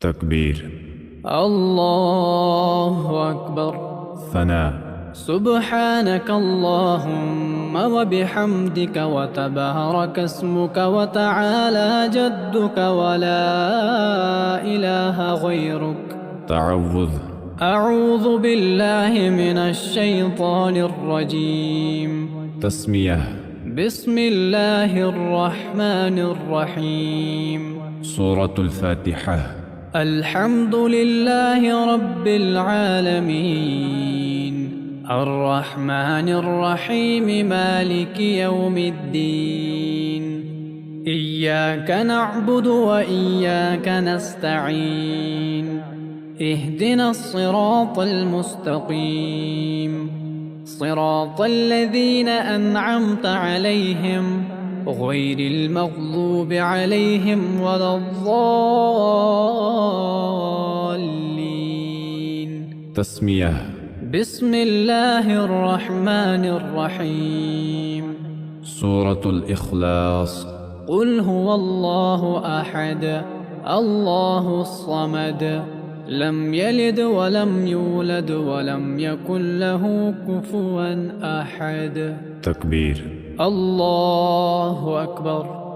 تكبير. الله أكبر. ثناء. سبحانك اللهم وبحمدك وتبارك اسمك وتعالى جدك ولا إله غيرك. تعوذ. أعوذ بالله من الشيطان الرجيم. تسمية. بسم الله الرحمن الرحيم. سورة الفاتحة. الحمد لله رب العالمين الرحمن الرحيم مالك يوم الدين. إياك نعبد وإياك نستعين. اهدنا الصراط المستقيم صراط الذين أنعمت عليهم غير المغضوب عليهم ولا الضالين. تسمية. بسم الله الرحمن الرحيم. سورة الإخلاص. قل هو الله أحد الله الصمد لم يلد ولم يولد ولم يكن له كفوا أحد. تكبير. الله أكبر.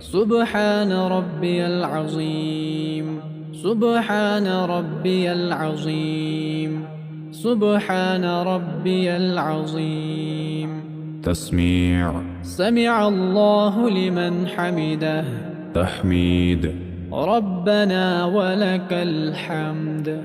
سبحان ربي العظيم سبحان ربي العظيم سبحان ربي العظيم. تسميع. سمع الله لمن حمده. تحميد. ربنا ولك الحمد.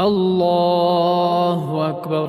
الله أكبر.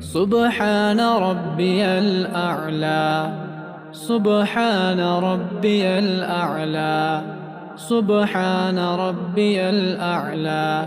سبحان ربي الأعلى سبحان ربي الأعلى سبحان ربي الأعلى.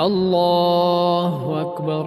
الله أكبر.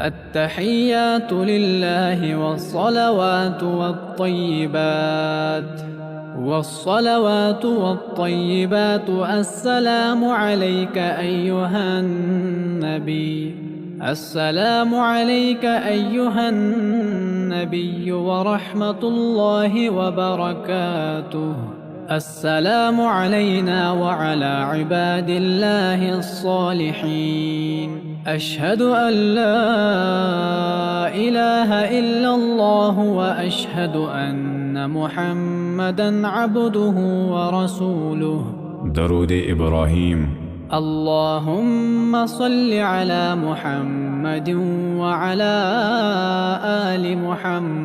التحيات لله والصلوات والطيبات والصلوات والطيبات. السلام عليك أيها النبي السلام عليك أيها النبي ورحمة الله وبركاته. السلام علينا وعلى عباد الله الصالحين. أشهد أن لا إله إلا الله وأشهد أن محمدًا عبده ورسوله. درود إبراهيم. اللهم صل على محمد وعلى آل محمد.